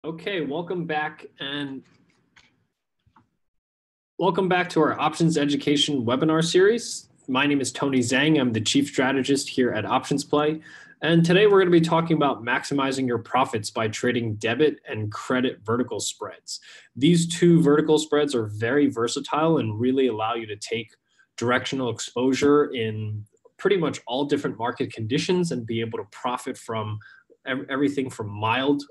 Okay, welcome back to our options education webinar series. My name is Tony Zhang. I'm the chief strategist here at Options Play. And today we're going to be talking about maximizing your profits by trading debit and credit vertical spreads. These two vertical spreads are very versatile and really allow you to take directional exposure in pretty much all different market conditions and be able to profit from everything from mild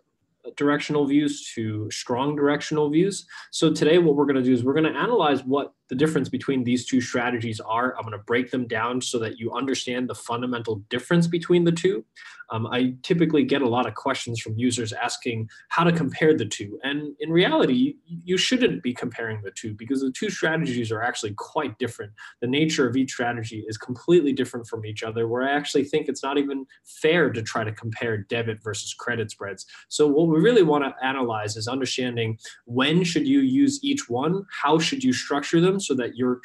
directional views to strong directional views. So today what we're going to do is we're going to analyze what the difference between these two strategies are. I'm going to break them down so that you understand the fundamental difference between the two. I typically get a lot of questions from users asking how to compare the two. And in reality, you shouldn't be comparing the two because the two strategies are actually quite different. The nature of each strategy is completely different from each other, where I actually think it's not even fair to try to compare debit versus credit spreads. So what we really want to analyze is understanding when should you use each one, how should you structure them, so that you're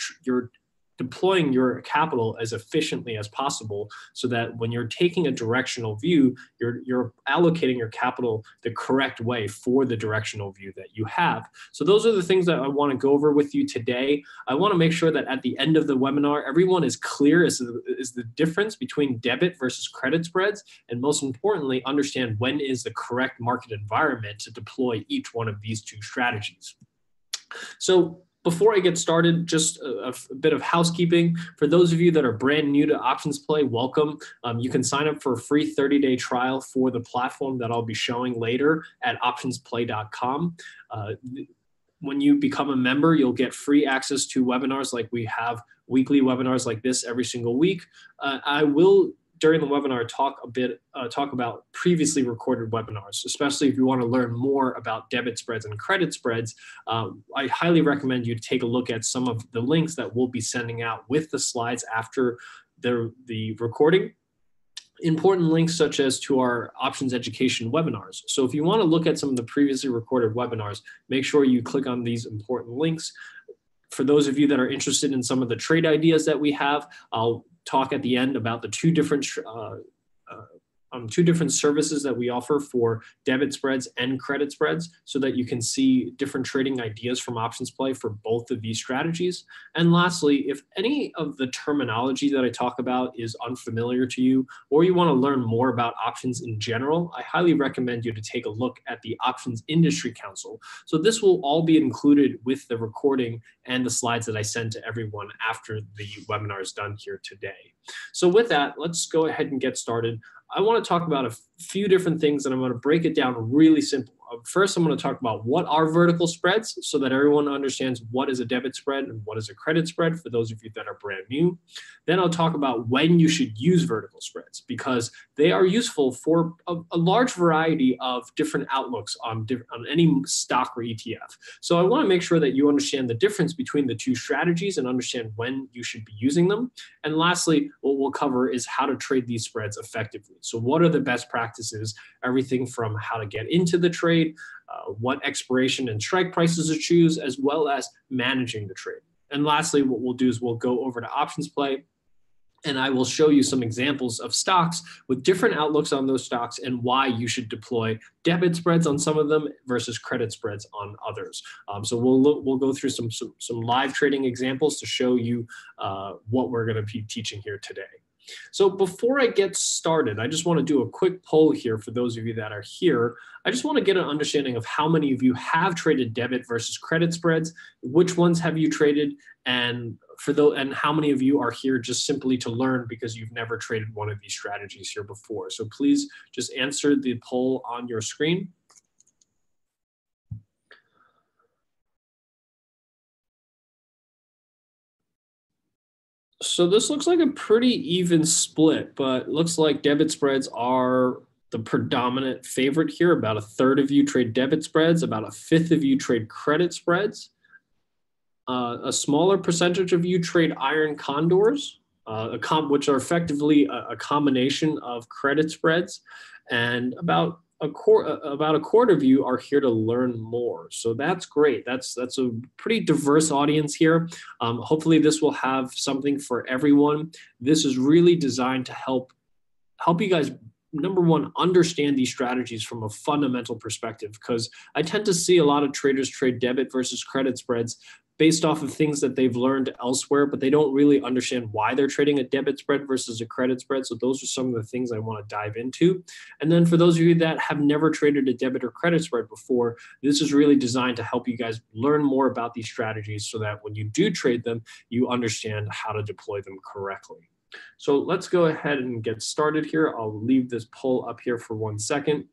deploying your capital as efficiently as possible, so that when you're taking a directional view, you're allocating your capital the correct way for the directional view that you have. So those are the things that I want to go over with you today. I want to make sure that at the end of the webinar, everyone is clear as the difference between debit versus credit spreads, and most importantly, understand when is the correct market environment to deploy each one of these two strategies. So before I get started, just a bit of housekeeping. For those of you that are brand new to Options Play, welcome. You can sign up for a free 30-day trial for the platform that I'll be showing later at optionsplay.com. When you become a member, you'll get free access to webinars, like we have weekly webinars like this every single week. I will, during the webinar, talk about previously recorded webinars, especially if you want to learn more about debit spreads and credit spreads. I highly recommend you take a look at some of the links that we'll be sending out with the slides after the recording. Important links such as to our options education webinars. So if you want to look at some of the previously recorded webinars, make sure you click on these important links. For those of you that are interested in some of the trade ideas that we have, I'll talk at the end about the two different services that we offer for debit spreads and credit spreads, so that you can see different trading ideas from Options Play for both of these strategies. And lastly, if any of the terminology that I talk about is unfamiliar to you, or you want to learn more about options in general, I highly recommend you to take a look at the Options Industry Council. So this will all be included with the recording and the slides that I send to everyone after the webinar is done here today. So with that, let's go ahead and get started. I want to talk about a few different things, and I'm going to break it down really simple. First, I'm going to talk about what are vertical spreads, so that everyone understands what is a debit spread and what is a credit spread for those of you that are brand new. Then I'll talk about when you should use vertical spreads, because they are useful for a large variety of different outlooks on any stock or ETF. So I want to make sure that you understand the difference between the two strategies and understand when you should be using them. And lastly, what we'll cover is how to trade these spreads effectively. So what are the best practices, everything from how to get into the trade, what expiration and strike prices to choose, as well as managing the trade. And lastly, what we'll do is we'll go over to Options Play, and I will show you some examples of stocks with different outlooks on those stocks and why you should deploy debit spreads on some of them versus credit spreads on others. So we'll go through some live trading examples to show you what we're going to be teaching here today. So before I get started, I just want to do a quick poll here for those of you that are here. I just want to get an understanding of how many of you have traded debit versus credit spreads, which ones have you traded, and how many of you are here just simply to learn because you've never traded one of these strategies here before. So please just answer the poll on your screen. So this looks like a pretty even split, but looks like debit spreads are the predominant favorite here. About a third of you trade debit spreads, about a fifth of you trade credit spreads. A smaller percentage of you trade iron condors, which are effectively a combination of credit spreads, and about a quarter of you are here to learn more. So that's great. That's a pretty diverse audience here. Hopefully this will have something for everyone. This is really designed to help you guys number one, understand these strategies from a fundamental perspective, because I tend to see a lot of traders trade debit versus credit spreads based off of things that they've learned elsewhere, but they don't really understand why they're trading a debit spread versus a credit spread. So those are some of the things I want to dive into. And then for those of you that have never traded a debit or credit spread before, this is really designed to help you guys learn more about these strategies so that when you do trade them, you understand how to deploy them correctly. So let's go ahead and get started here. I'll leave this poll up here for 1 second.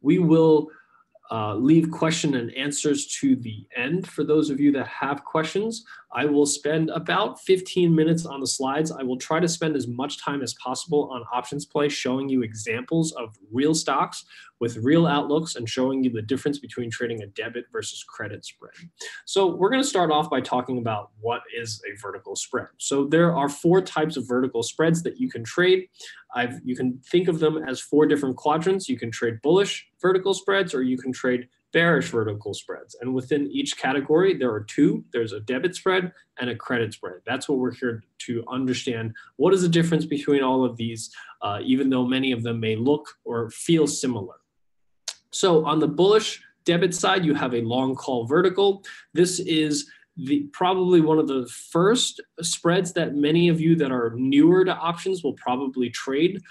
We will leave question and answers to the end. For those of you that have questions, I will spend about 15 minutes on the slides. I will try to spend as much time as possible on options play, showing you examples of real stocks with real outlooks and showing you the difference between trading a debit versus credit spread. So we're going to start off by talking about what is a vertical spread. So there are 4 types of vertical spreads that you can trade. You can think of them as 4 different quadrants. You can trade bullish vertical spreads, or you can trade bearish vertical spreads. And within each category, there are 2. There's a debit spread and a credit spread. That's what we're here to understand. What is the difference between all of these, even though many of them may look or feel similar? So on the bullish debit side, you have a long call vertical. This is probably one of the first spreads that many of you that are newer to options will probably trade,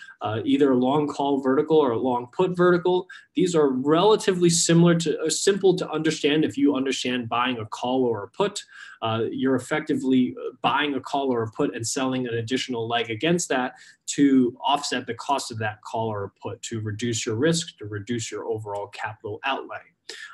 either a long call vertical or a long put vertical. These are relatively simple to understand. If you understand buying a call or a put, you're effectively buying a call or a put and selling an additional leg against that to offset the cost of that call or a put, to reduce your risk, to reduce your overall capital outlay.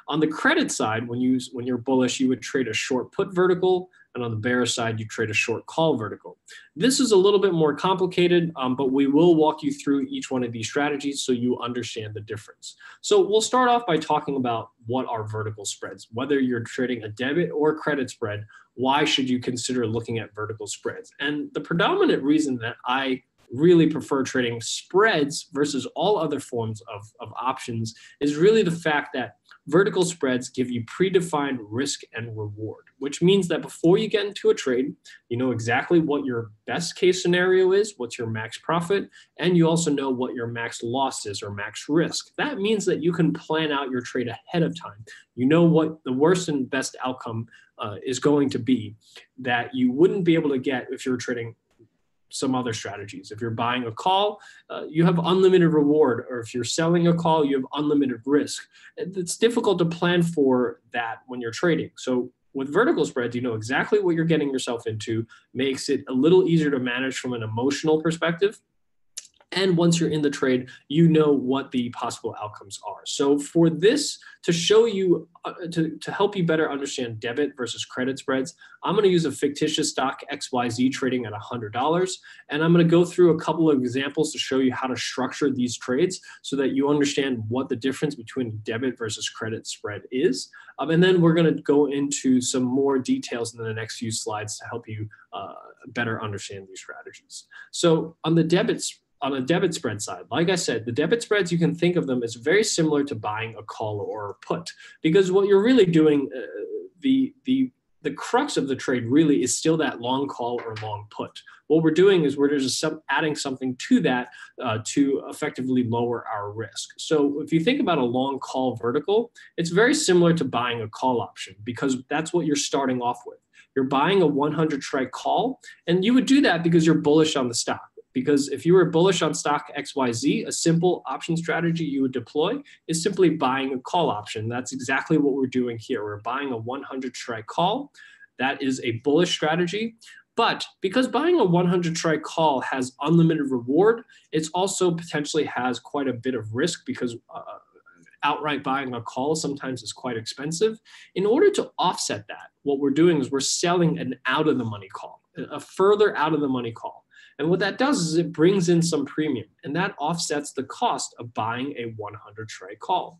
On the credit side, when you're bullish, you would trade a short put vertical, and on the bearish side, you trade a short call vertical. This is a little bit more complicated, but we will walk you through each one of these strategies so you understand the difference. So we'll start off by talking about what are vertical spreads. Whether you're trading a debit or credit spread, why should you consider looking at vertical spreads? And the predominant reason that I really prefer trading spreads versus all other forms of options is really the fact that vertical spreads give you predefined risk and reward, which means that before you get into a trade, you know exactly what your best case scenario is, what's your max profit, and you also know what your max loss is or max risk. That means that you can plan out your trade ahead of time. You know what the worst and best outcome is going to be that you wouldn't be able to get if you're trading some other strategies. If you're buying a call, you have unlimited reward, or if you're selling a call, you have unlimited risk. It's difficult to plan for that when you're trading. So with vertical spreads, you know exactly what you're getting yourself into, makes it a little easier to manage from an emotional perspective. And once you're in the trade, you know what the possible outcomes are. So for this, to show you, to help you better understand debit versus credit spreads, I'm going to use a fictitious stock XYZ trading at $100. And I'm going to go through a couple of examples to show you how to structure these trades so that you understand what the difference between debit versus credit spread is. And then we're going to go into some more details in the next few slides to help you better understand these strategies. So on the debit spread side, like I said, the debit spreads, you can think of them as very similar to buying a call or a put, because what you're really doing, the crux of the trade really is still that long call or long put. What we're doing is we're just adding something to that to effectively lower our risk. So if you think about a long call vertical, it's very similar to buying a call option, because that's what you're starting off with. You're buying a 100 strike call, and you would do that because you're bullish on the stock. Because if you were bullish on stock XYZ, a simple option strategy you would deploy is simply buying a call option. That's exactly what we're doing here. We're buying a 100 strike call. That is a bullish strategy. But because buying a 100 strike call has unlimited reward, it also potentially has quite a bit of risk, because outright buying a call sometimes is quite expensive. In order to offset that, what we're doing is we're selling an out of the money call, a further out of the money call. And what that does is it brings in some premium, and that offsets the cost of buying a 100 strike call.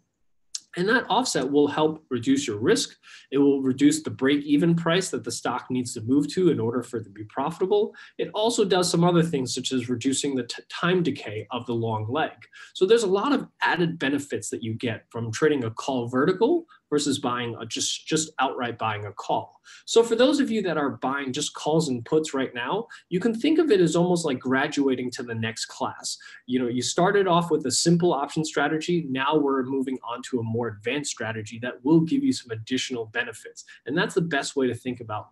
And that offset will help reduce your risk. It will reduce the break-even price that the stock needs to move to in order for it to be profitable. It also does some other things, such as reducing the time decay of the long leg. So there's a lot of added benefits that you get from trading a call vertical versus buying just outright buying a call. So for those of you that are buying just calls and puts right now, you can think of it as almost like graduating to the next class. You started off with a simple option strategy. Now we're moving on to a more advanced strategy that will give you some additional benefits. And that's the best way to think about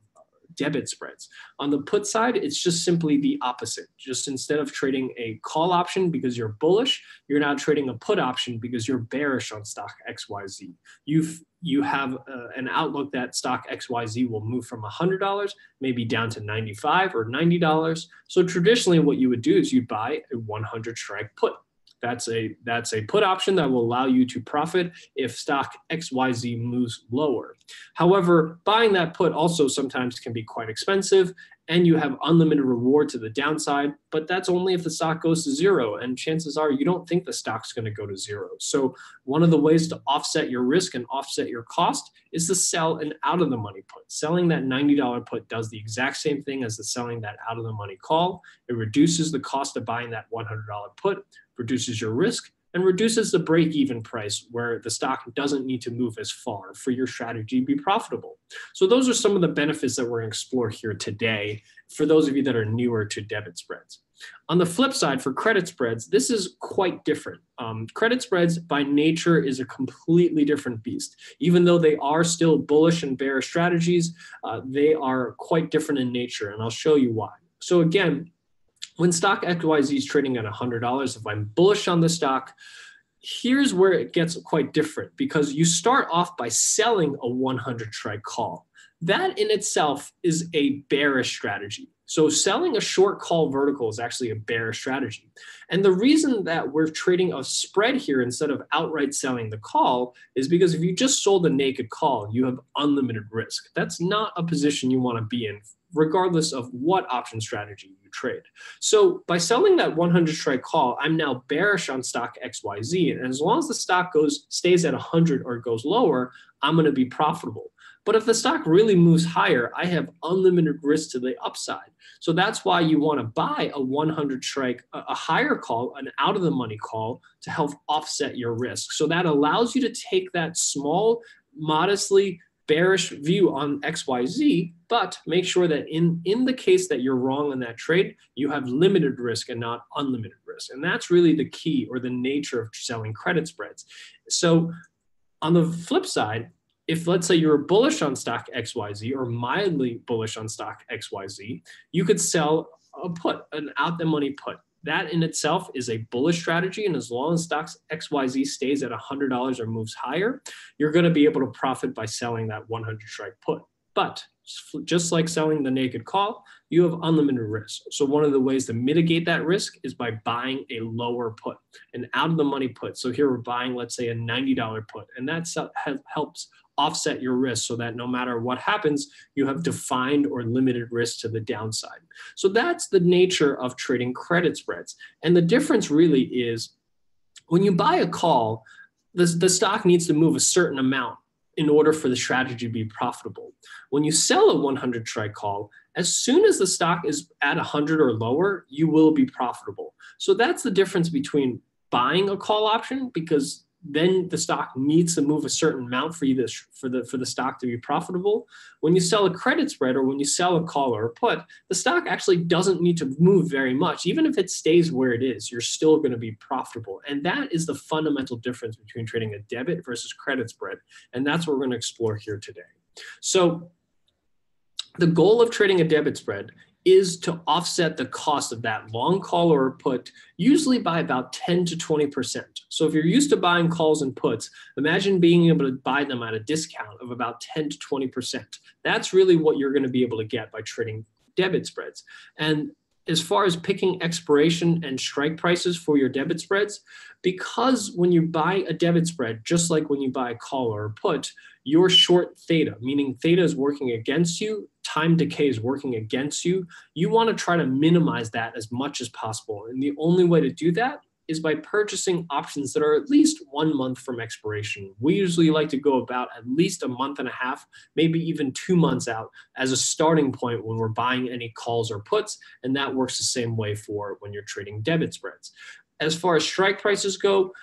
debit spreads. On the put side, it's just simply the opposite. Just instead of trading a call option because you're bullish, you're now trading a put option because you're bearish on stock XYZ. You have an outlook that stock XYZ will move from $100 maybe down to $95 or $90. So traditionally what you would do is you'd buy a 100 strike put. That's a put option that will allow you to profit if stock XYZ moves lower. However, buying that put also sometimes can be quite expensive, and you have unlimited reward to the downside, but that's only if the stock goes to zero, and chances are you don't think the stock's going to go to zero. So one of the ways to offset your risk and offset your cost is to sell an out-of-the-money put. Selling that $90 put does the exact same thing as the selling that out-of-the-money call. It reduces the cost of buying that $100 put, reduces your risk, and reduces the break-even price where the stock doesn't need to move as far for your strategy to be profitable. So those are some of the benefits that we're going to explore here today for those of you that are newer to debit spreads. On the flip side, for credit spreads, this is quite different. Credit spreads by nature is a completely different beast. Even though they are still bullish and bearish strategies, they are quite different in nature, and I'll show you why. So again, when stock XYZ is trading at $100, if I'm bullish on the stock, here's where it gets quite different, because you start off by selling a 100 strike call. That in itself is a bearish strategy. So selling a short call vertical is actually a bearish strategy. And the reason that we're trading a spread here instead of outright selling the call is because if you just sold a naked call, you have unlimited risk. That's not a position you want to be in, regardless of what option strategy you trade. So by selling that 100 strike call, I'm now bearish on stock XYZ. And as long as the stock stays at 100 or goes lower, I'm going to be profitable. But if the stock really moves higher, I have unlimited risk to the upside. So that's why you want to buy a 100 strike, a higher call, an out of the money call to help offset your risk. So that allows you to take that small, modestly bearish view on XYZ, but make sure that in the case that you're wrong in that trade, you have limited risk and not unlimited risk. And that's really the key or the nature of selling credit spreads. So on the flip side, if let's say you're bullish on stock XYZ or mildly bullish on stock XYZ, you could sell a put, an out the money put. That in itself is a bullish strategy. And as long as stocks XYZ stays at $100 or moves higher, you're going to be able to profit by selling that 100 strike put. But just like selling the naked call, you have unlimited risk. So one of the ways to mitigate that risk is by buying a lower put, an out of the money put. So here we're buying, let's say, a $90 put, and that helps offset your risk so that no matter what happens, you have defined or limited risk to the downside. So that's the nature of trading credit spreads. And the difference really is when you buy a call, the stock needs to move a certain amount in order for the strategy to be profitable. When you sell a 100 strike call, as soon as the stock is at 100 or lower, you will be profitable. So that's the difference between buying a call option, because then the stock needs to move a certain amount for you for the stock to be profitable. When you sell a credit spread or when you sell a call or a put, the stock actually doesn't need to move very much. Even if it stays where it is, you're still going to be profitable. And that is the fundamental difference between trading a debit versus credit spread. And that's what we're going to explore here today. So the goal of trading a debit spread is to offset the cost of that long call or put, usually by about 10 to 20%. So if you're used to buying calls and puts, imagine being able to buy them at a discount of about 10 to 20%. That's really what you're going to be able to get by trading debit spreads. And as far as picking expiration and strike prices for your debit spreads, because when you buy a debit spread, just like when you buy a call or a put, you're short theta, meaning theta is working against you, time decay is working against you. You want to try to minimize that as much as possible. And the only way to do that is by purchasing options that are at least 1 month from expiration. We usually like to go about at least a month and a half, maybe even 2 months out as a starting point when we're buying any calls or puts. And that works the same way for when you're trading debit spreads. As far as strike prices go,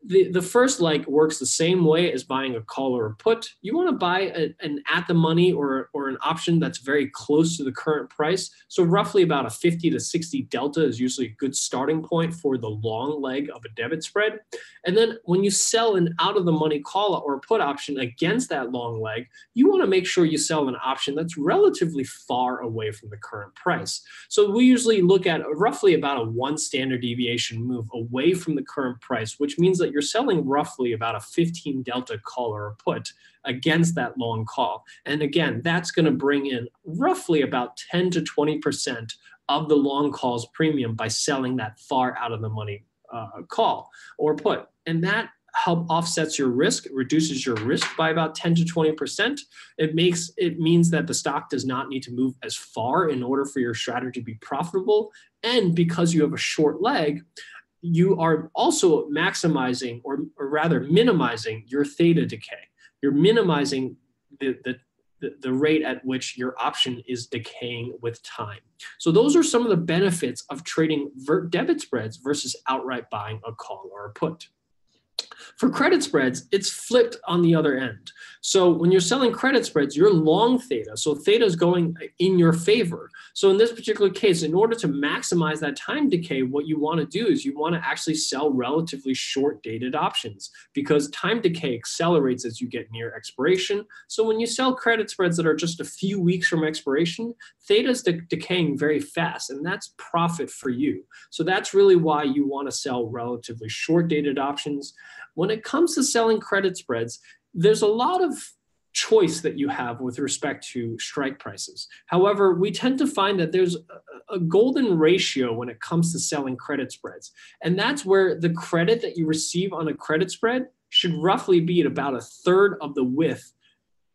the first leg works the same way as buying a call or a put. You want to buy an at the money or an option that's very close to the current price. So roughly about a 50 to 60 delta is usually a good starting point for the long leg of a debit spread. And then when you sell an out of the money call or put option against that long leg, you want to make sure you sell an option that's relatively far away from the current price. So we usually look at roughly about a 1 standard deviation move away from the current price, which means that you're selling roughly about a 15 delta call or a put against that long call. And again, that's going to bring in roughly about 10 to 20% of the long call's premium by selling that far out of the money call or put. And that help offsets your risk. It reduces your risk by about 10 to 20%. It means that the stock does not need to move as far in order for your strategy to be profitable. And because you have a short leg, you are also maximizing or rather minimizing your theta decay. You're minimizing the rate at which your option is decaying with time. So those are some of the benefits of trading debit spreads versus outright buying a call or a put. For credit spreads, it's flipped on the other end. So when you're selling credit spreads, you're long theta. So theta is going in your favor. So in this particular case, in order to maximize that time decay, what you want to do is you want to actually sell relatively short dated options because time decay accelerates as you get near expiration. So when you sell credit spreads that are just a few weeks from expiration, theta is decaying very fast, and that's profit for you. So that's really why you want to sell relatively short dated options. When it comes to selling credit spreads, there's a lot of choice that you have with respect to strike prices. However, we tend to find that there's a golden ratio when it comes to selling credit spreads. And that's where the credit that you receive on a credit spread should roughly be at about a third of the width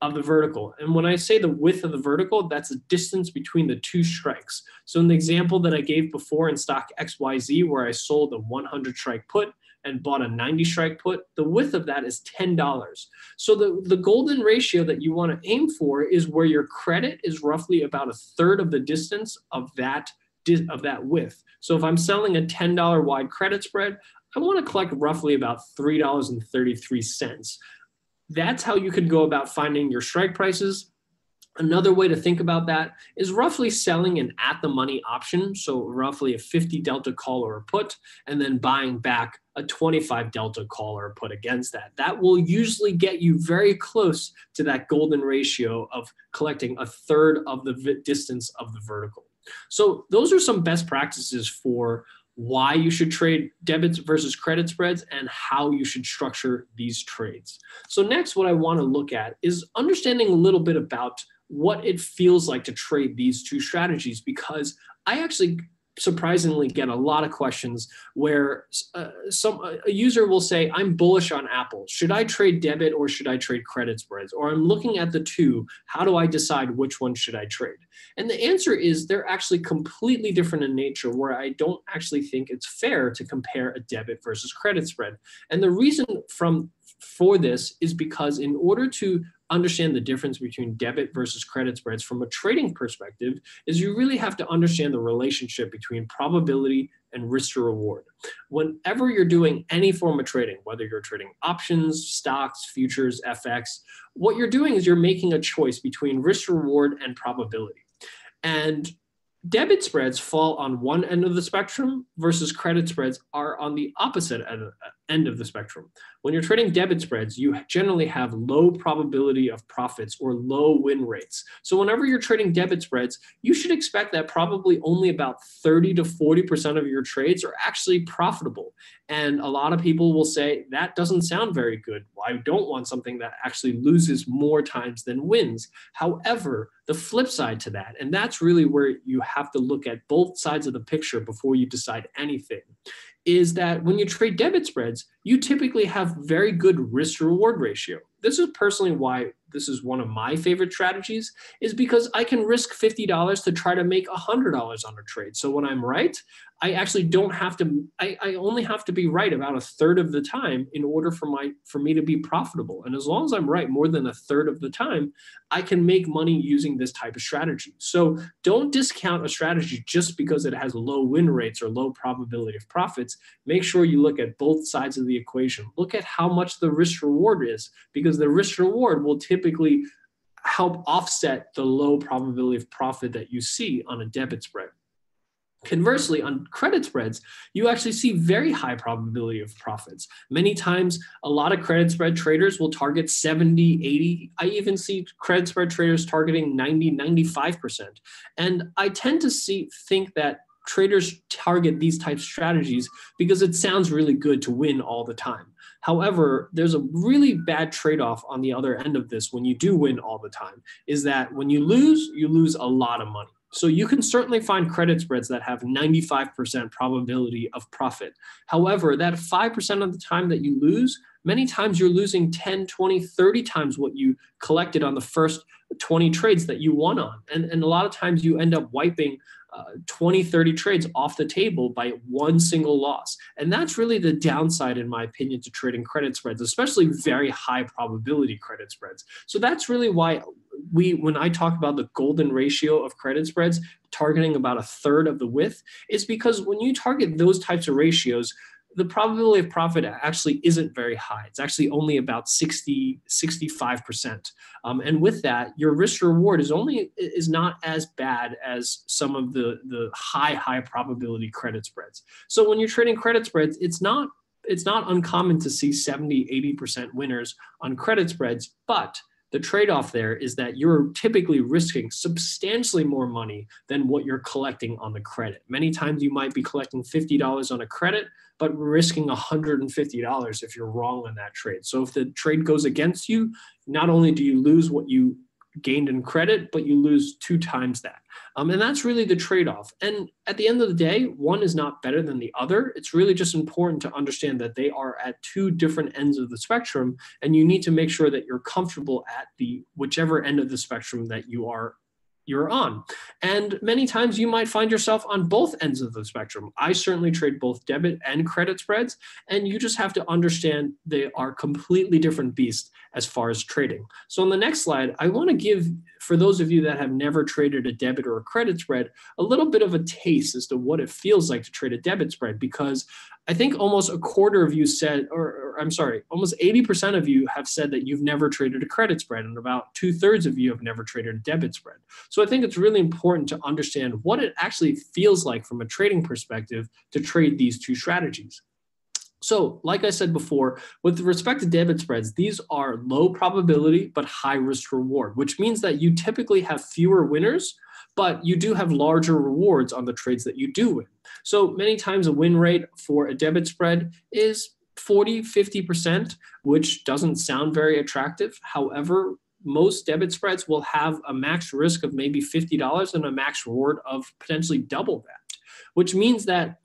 of the vertical. And when I say the width of the vertical, that's the distance between the two strikes. So in the example that I gave before in stock XYZ, where I sold a 100 strike put and bought a 90 strike put, the width of that is $10. So the golden ratio that you want to aim for is where your credit is roughly about a third of the distance of that width. So if I'm selling a $10 wide credit spread, I want to collect roughly about $3.33. That's how you could go about finding your strike prices. Another way to think about that is roughly selling an at-the-money option, so roughly a 50 delta call or a put, and then buying back a 25 delta call or a put against that. That will usually get you very close to that golden ratio of collecting a third of the distance of the vertical. So those are some best practices for why you should trade debits versus credit spreads and how you should structure these trades. So next, what I want to look at is understanding a little bit about what it feels like to trade these two strategies, because I actually surprisingly get a lot of questions where a user will say, I'm bullish on Apple. Should I trade debit or should I trade credit spreads? Or I'm looking at the two. How do I decide which one should I trade? And the answer is they're actually completely different in nature, where I don't actually think it's fair to compare a debit versus credit spread. And the reason for this is because in order to understand the difference between debit versus credit spreads from a trading perspective is you really have to understand the relationship between probability and risk to reward. Whenever you're doing any form of trading, whether you're trading options, stocks, futures, FX, what you're doing is you're making a choice between risk to reward and probability. And debit spreads fall on one end of the spectrum versus credit spreads are on the opposite end of the spectrum. When you're trading debit spreads, you generally have low probability of profits or low win rates. So whenever you're trading debit spreads, you should expect that probably only about 30 to 40% of your trades are actually profitable. And a lot of people will say, that doesn't sound very good. Well, I don't want something that actually loses more times than wins. However, the flip side to that, and that's really where you have to look at both sides of the picture before you decide anything, is that when you trade debit spreads, you typically have very good risk to reward ratio. This is personally why this is one of my favorite strategies, is because I can risk $50 to try to make $100 on a trade. So when I'm right, I actually don't have to, I only have to be right about a third of the time in order for me to be profitable. And as long as I'm right more than a third of the time, I can make money using this type of strategy. So don't discount a strategy just because it has low win rates or low probability of profits. Make sure you look at both sides of the equation. Look at how much the risk reward is, because the risk reward will typically help offset the low probability of profit that you see on a debit spread. Conversely, on credit spreads, you actually see very high probability of profits. Many times, a lot of credit spread traders will target 70, 80. I even see credit spread traders targeting 90, 95%. And I tend to think that traders target these types of strategies because it sounds really good to win all the time. However, there's a really bad trade-off on the other end of this when you do win all the time, is that when you lose a lot of money. So you can certainly find credit spreads that have 95% probability of profit. However, that 5% of the time that you lose, many times you're losing 10, 20, 30 times what you collected on the first 20 trades that you won on. And a lot of times you end up wiping 20, 30 trades off the table by one single loss. And that's really the downside, in my opinion, to trading credit spreads, especially very high probability credit spreads. So that's really why when I talk about the golden ratio of credit spreads, targeting about a third of the width, is because when you target those types of ratios, the probability of profit actually isn't very high. It's actually only about 60, 65%. And with that, your risk reward is not as bad as some of the high probability credit spreads. So when you're trading credit spreads, it's not uncommon to see 70, 80% winners on credit spreads, but the trade-off there is that you're typically risking substantially more money than what you're collecting on the credit. Many times you might be collecting $50 on a credit, but risking $150 if you're wrong on that trade. So if the trade goes against you, not only do you lose what you gained in credit, but you lose 2 times that. And that's really the trade-off. And at the end of the day, one is not better than the other. It's really just important to understand that they are at 2 different ends of the spectrum, and you need to make sure that you're comfortable at the whichever end of the spectrum that you're on. And many times you might find yourself on both ends of the spectrum. I certainly trade both debit and credit spreads, and you just have to understand they are completely different beasts as far as trading. So on the next slide, I want to give, for those of you that have never traded a debit or a credit spread, a little bit of a taste as to what it feels like to trade a debit spread, because I think almost a quarter of you said, or I'm sorry, almost 80% of you have said that you've never traded a credit spread, and about 2/3 of you have never traded a debit spread. So I think it's really important to understand what it actually feels like from a trading perspective to trade these 2 strategies. So like I said before, with respect to debit spreads, these are low probability but high risk reward, which means that you typically have fewer winners, but you do have larger rewards on the trades that you do win. So many times a win rate for a debit spread is 40, 50%, which doesn't sound very attractive. However, most debit spreads will have a max risk of maybe $50 and a max reward of potentially double that, which means that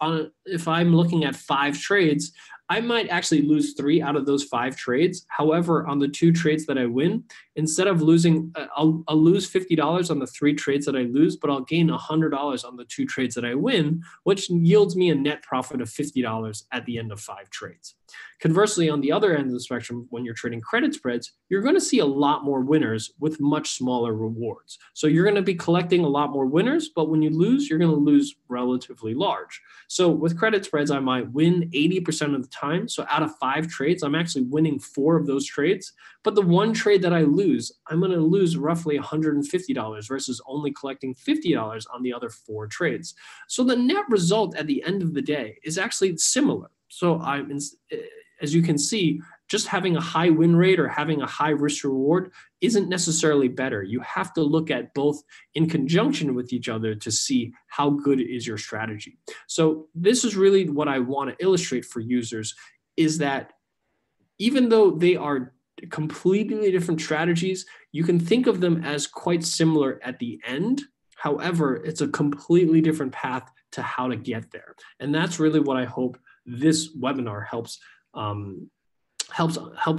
if I'm looking at 5 trades, I might actually lose 3 out of those 5 trades. However, on the 2 trades that I win, instead of losing, I'll lose $50 on the 3 trades that I lose, but I'll gain $100 on the 2 trades that I win, which yields me a net profit of $50 at the end of 5 trades. Conversely, on the other end of the spectrum, when you're trading credit spreads, you're going to see a lot more winners with much smaller rewards. So you're going to be collecting a lot more winners, but when you lose, you're going to lose relatively large. So with credit spreads, I might win 80% of the time. So out of 5 trades, I'm actually winning 4 of those trades. But the 1 trade that I lose, I'm going to lose roughly $150 versus only collecting $50 on the other 4 trades. So the net result at the end of the day is actually similar. So as you can see, just having a high win rate or having a high risk reward isn't necessarily better. You have to look at both in conjunction with each other to see how good is your strategy. So this is really what I want to illustrate for users, is that even though they are completely different strategies, you can think of them as quite similar at the end. However, it's a completely different path to how to get there. And that's really what I hope this webinar helps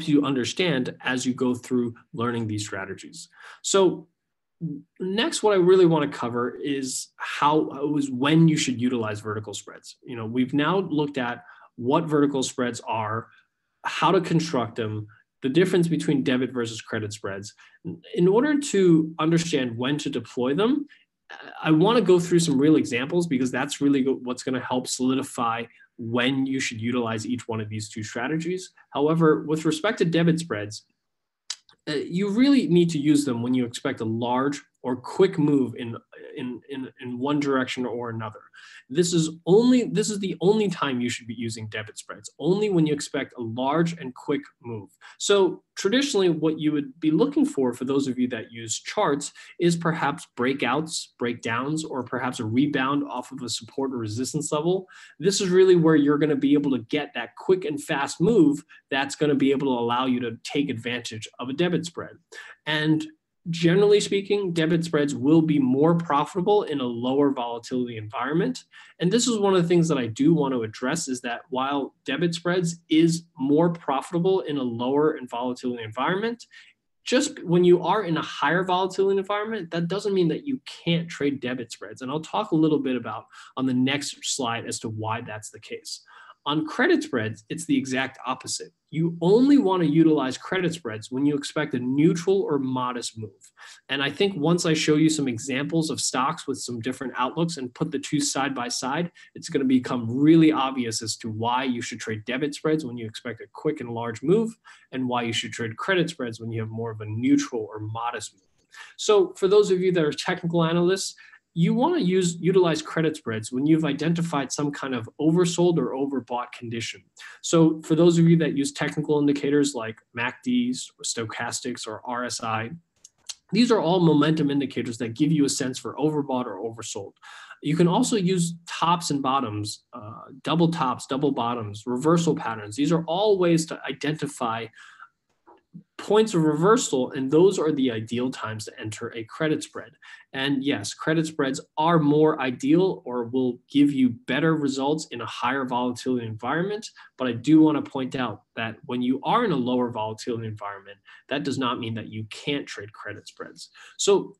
you understand as you go through learning these strategies. So Next, what I really want to cover is when you should utilize vertical spreads. We've now looked at what vertical spreads are, how to construct them, the difference between debit versus credit spreads. In order to understand when to deploy them, I want to go through some real examples because that's really what's going to help solidify when you should utilize each one of these two strategies. However, with respect to debit spreads, you really need to use them when you expect a large or quick move in one direction or another. This is the only time you should be using debit spreads, only when you expect a large and quick move. So traditionally, what you would be looking for those of you that use charts is perhaps breakouts, breakdowns, or perhaps a rebound off of a support or resistance level. This is really where you're going to be able to get that quick and fast move that's going to be able to allow you to take advantage of a debit spread. And generally speaking, debit spreads will be more profitable in a lower volatility environment. And this is one of the things that I do want to address, is that while debit spreads is more profitable in a lower and volatility environment, just when you are in a higher volatility environment, that doesn't mean that you can't trade debit spreads. And I'll talk a little bit about on the next slide as to why that's the case. On credit spreads, it's the exact opposite. You only want to utilize credit spreads when you expect a neutral or modest move. And I think once I show you some examples of stocks with some different outlooks and put the two side by side, it's going to become really obvious as to why you should trade debit spreads when you expect a quick and large move, and why you should trade credit spreads when you have more of a neutral or modest move. So for those of you that are technical analysts, you want to utilize credit spreads when you've identified some kind of oversold or overbought condition. So for those of you that use technical indicators like MACDs or stochastics or RSI, these are all momentum indicators that give you a sense for overbought or oversold. You can also use tops and bottoms, double tops, double bottoms, reversal patterns. These are all ways to identify points of reversal, and those are the ideal times to enter a credit spread. And yes, credit spreads are more ideal or will give you better results in a higher volatility environment. But I do want to point out that when you are in a lower volatility environment, that does not mean that you can't trade credit spreads. So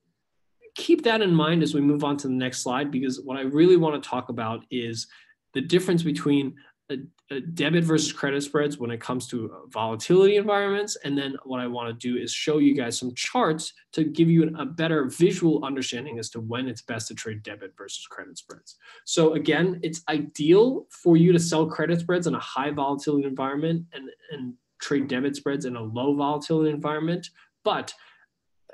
keep that in mind as we move on to the next slide, because what I really want to talk about is the difference between a debit versus credit spreads when it comes to volatility environments. And then what I want to do is show you guys some charts to give you a better visual understanding as to when it's best to trade debit versus credit spreads. So again, it's ideal for you to sell credit spreads in a high volatility environment and trade debit spreads in a low volatility environment. But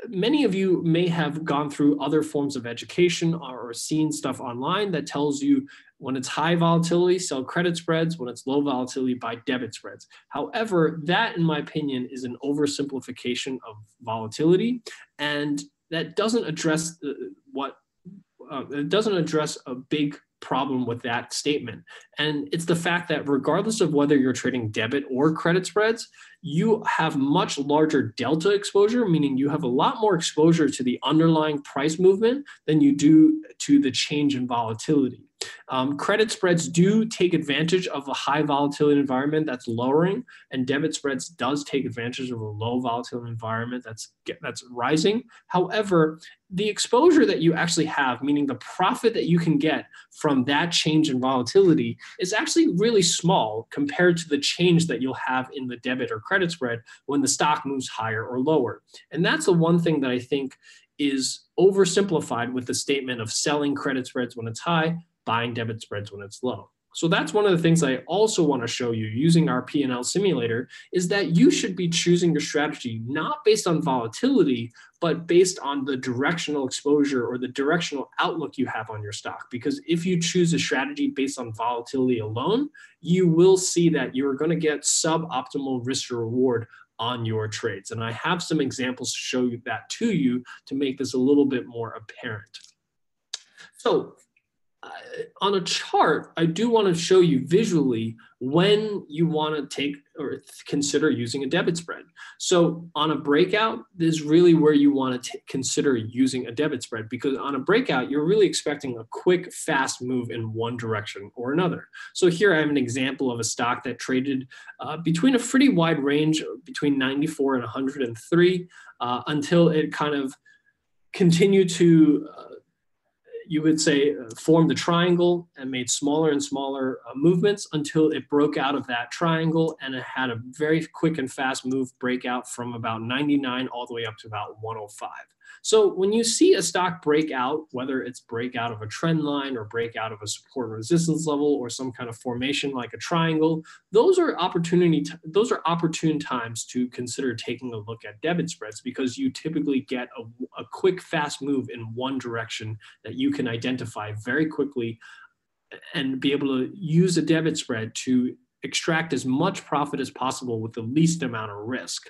many of you may have gone through other forms of education or seen stuff online that tells you when it's high volatility, sell credit spreads. When it's low volatility, buy debit spreads. However, that, in my opinion, is an oversimplification of volatility, and that doesn't address it doesn't address a big problem with that statement. And it's the fact that regardless of whether you're trading debit or credit spreads, you have much larger delta exposure, meaning you have a lot more exposure to the underlying price movement than you do to the change in volatility. Credit spreads do take advantage of a high volatility environment that's lowering, and debit spreads does take advantage of a low volatility environment that's rising. However, the exposure that you actually have, meaning the profit that you can get from that change in volatility, is actually really small compared to the change that you'll have in the debit or credit spread when the stock moves higher or lower. And that's the one thing that I think is oversimplified with the statement of selling credit spreads when it's high, buying debit spreads when it's low. So that's one of the things I also want to show you using our P&L simulator, is that you should be choosing your strategy not based on volatility, but based on the directional exposure or the directional outlook you have on your stock. Because if you choose a strategy based on volatility alone, you will see that you're going to get suboptimal risk to reward on your trades. And I have some examples to show you that to you to make this a little bit more apparent. So on a chart, I do want to show you visually when you want to take or consider using a debit spread. So on a breakout is really where you want to consider using a debit spread, because on a breakout, you're really expecting a quick, fast move in one direction or another. So here I have an example of a stock that traded between a pretty wide range between 94 and 103 until it kind of continue to you would say, formed the triangle and made smaller and smaller movements until it broke out of that triangle, and it had a very quick and fast move breakout from about 99 all the way up to about 105. So when you see a stock break out, whether it's break out of a trend line or break out of a support and resistance level or some kind of formation like a triangle, those are opportune times to consider taking a look at debit spreads, because you typically get a quick, fast move in one direction that you can identify very quickly and be able to use a debit spread to extract as much profit as possible with the least amount of risk.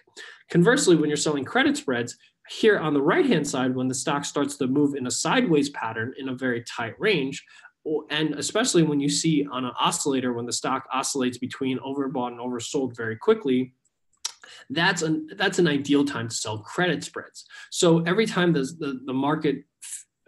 Conversely, when you're selling credit spreads, here on the right-hand side, when the stock starts to move in a sideways pattern in a very tight range, and especially when you see on an oscillator, when the stock oscillates between overbought and oversold very quickly, that's an ideal time to sell credit spreads. So every time the market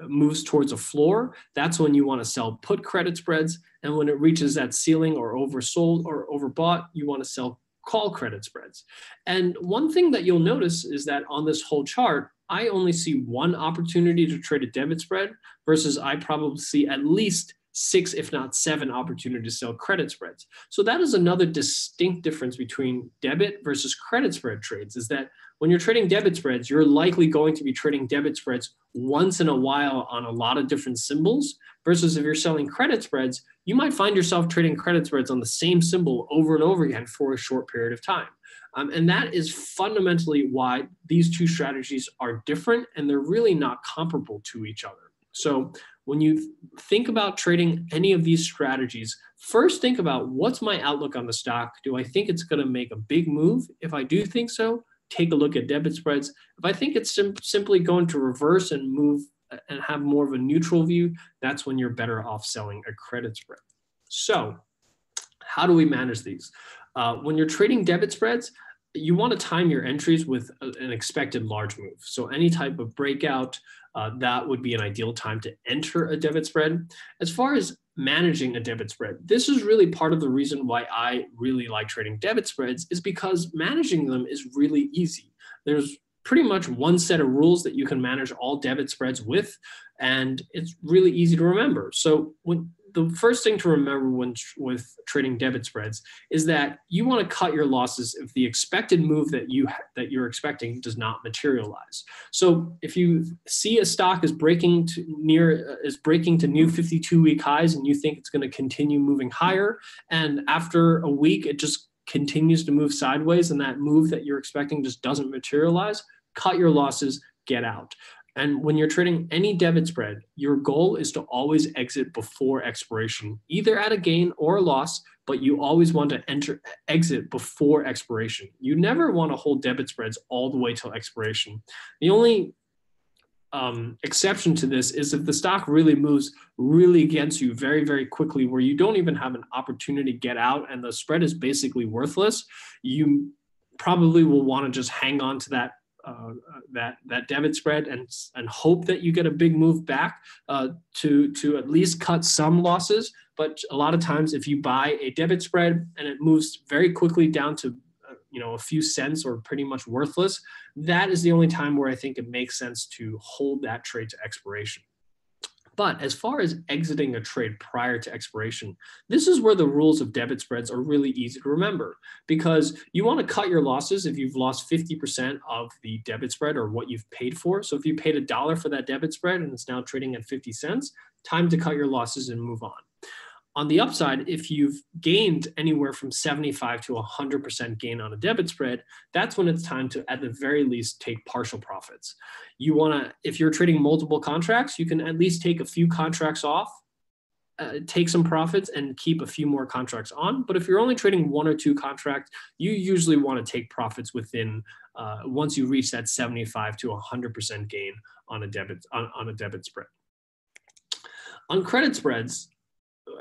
moves towards a floor, that's when you want to sell put credit spreads. And when it reaches that ceiling or oversold or overbought, you want to sell call credit spreads. And one thing that you'll notice is that on this whole chart, I only see one opportunity to trade a debit spread versus I probably see at least 6, if not 7 opportunities to sell credit spreads. So that is another distinct difference between debit versus credit spread trades, is that when you're trading debit spreads, you're likely going to be trading debit spreads once in a while on a lot of different symbols, versus if you're selling credit spreads, you might find yourself trading credit spreads on the same symbol over and over again for a short period of time. And that is fundamentally why these two strategies are different, and they're really not comparable to each other. So when you think about trading any of these strategies, first think about, what's my outlook on the stock? Do I think it's going to make a big move? If I do think so, take a look at debit spreads. If I think it's simply going to reverse and move and have more of a neutral view, that's when you're better off selling a credit spread. So how do we manage these? When you're trading debit spreads, you want to time your entries with an expected large move. So any type of breakout, that would be an ideal time to enter a debit spread. As far as managing a debit spread, this is really part of the reason why I really like trading debit spreads, is because managing them is really easy. There's pretty much one set of rules that you can manage all debit spreads with, and it's really easy to remember. So the first thing to remember with trading debit spreads is that you want to cut your losses if the expected move that you're expecting does not materialize. So if you see a stock is breaking to new 52-week highs, and you think it's going to continue moving higher, and after a week it just continues to move sideways, and that move that you're expecting just doesn't materialize, cut your losses, get out. And when you're trading any debit spread, your goal is to always exit before expiration, either at a gain or a loss, but you always want to exit before expiration. You never want to hold debit spreads all the way till expiration. The only exception to this is if the stock really moves really against you very, very quickly, where you don't even have an opportunity to get out and the spread is basically worthless, you probably will want to just hang on to that debit spread and hope that you get a big move back to at least cut some losses. But a lot of times, if you buy a debit spread and it moves very quickly down to a few cents or pretty much worthless, that is the only time where I think it makes sense to hold that trade to expiration. But as far as exiting a trade prior to expiration, this is where the rules of debit spreads are really easy to remember, because you want to cut your losses if you've lost 50% of the debit spread or what you've paid for. So if you paid $1 for that debit spread and it's now trading at 50 cents, time to cut your losses and move on. On the upside, if you've gained anywhere from 75 to 100% gain on a debit spread, that's when it's time to, at the very least, take partial profits. You want to, if you're trading multiple contracts, you can at least take a few contracts off, take some profits, and keep a few more contracts on. But if you're only trading 1 or 2 contracts, you usually want to take profits within once you reach that 75 to 100% gain on a debit spread. On credit spreads,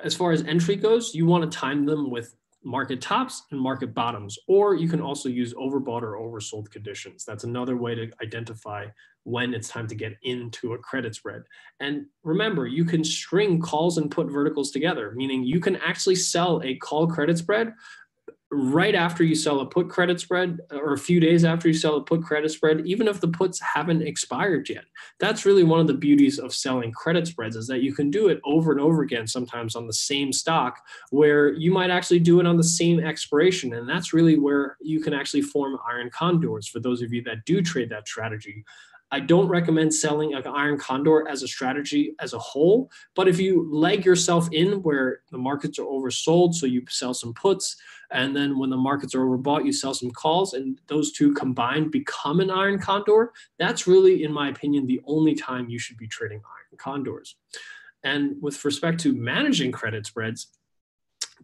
as far as entry goes, you want to time them with market tops and market bottoms, or you can also use overbought or oversold conditions. That's another way to identify when it's time to get into a credit spread. And remember, you can string calls and put verticals together, meaning you can actually sell a call credit spread right after you sell a put credit spread or a few days after you sell a put credit spread, even if the puts haven't expired yet. That's really one of the beauties of selling credit spreads, is that you can do it over and over again, sometimes on the same stock, where you might actually do it on the same expiration. And that's really where you can actually form iron condors for those of you that do trade that strategy. I don't recommend selling an iron condor as a strategy as a whole, but if you leg yourself in where the markets are oversold, so you sell some puts, and then when the markets are overbought, you sell some calls, and those two combined become an iron condor, that's really, in my opinion, the only time you should be trading iron condors. And with respect to managing credit spreads,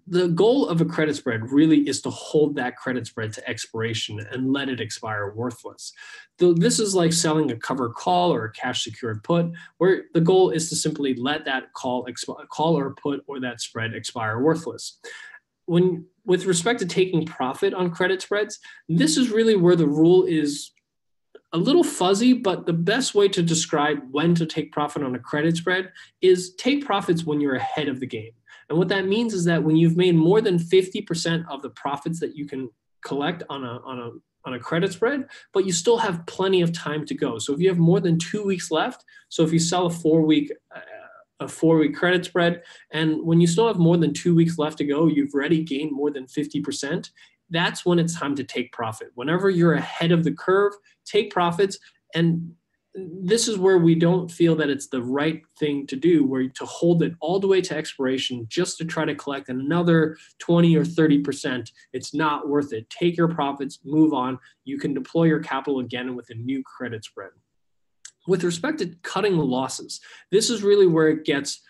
the goal of a credit spread really is to hold that credit spread to expiration and let it expire worthless. This is like selling a covered call or a cash secured put, where the goal is to simply let that call or put or that spread expire worthless. With respect to taking profit on credit spreads, this is really where the rule is a little fuzzy, but the best way to describe when to take profit on a credit spread is take profits when you're ahead of the game. And what that means is that when you've made more than 50% of the profits that you can collect on a credit spread, but you still have plenty of time to go. So if you have more than 2 weeks left, so if you sell a four-week credit spread, and when you still have more than 2 weeks left to go, you've already gained more than 50%, that's when it's time to take profit. Whenever you're ahead of the curve, take profits. And this is where we don't feel that it's the right thing to do, where to hold it all the way to expiration just to try to collect another 20 or 30%. It's not worth it. Take your profits, move on. You can deploy your capital again with a new credit spread. With respect to cutting losses, this is really where it gets,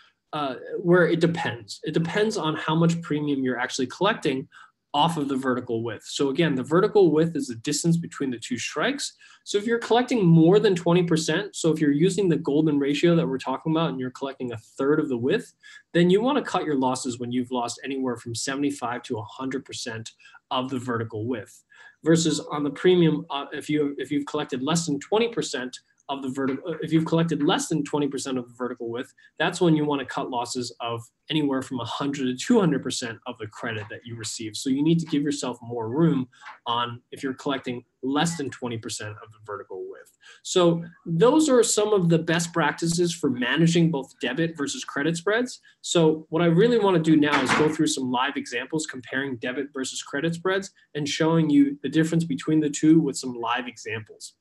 where it depends. It depends on how much premium you're actually collecting off of the vertical width. So again, the vertical width is the distance between the two strikes. So if you're collecting more than 20%, so if you're using the golden ratio that we're talking about and you're collecting a third of the width, then you want to cut your losses when you've lost anywhere from 75 to 100% of the vertical width. Versus on the premium, if you've collected less than 20% of the vertical, if you've collected less than 20% of the vertical width, that's when you want to cut losses of anywhere from 100 to 200% of the credit that you receive. So you need to give yourself more room on if you're collecting less than 20% of the vertical width. So those are some of the best practices for managing both debit versus credit spreads. So what I really want to do now is go through some live examples comparing debit versus credit spreads and showing you the difference between the two with some live examples.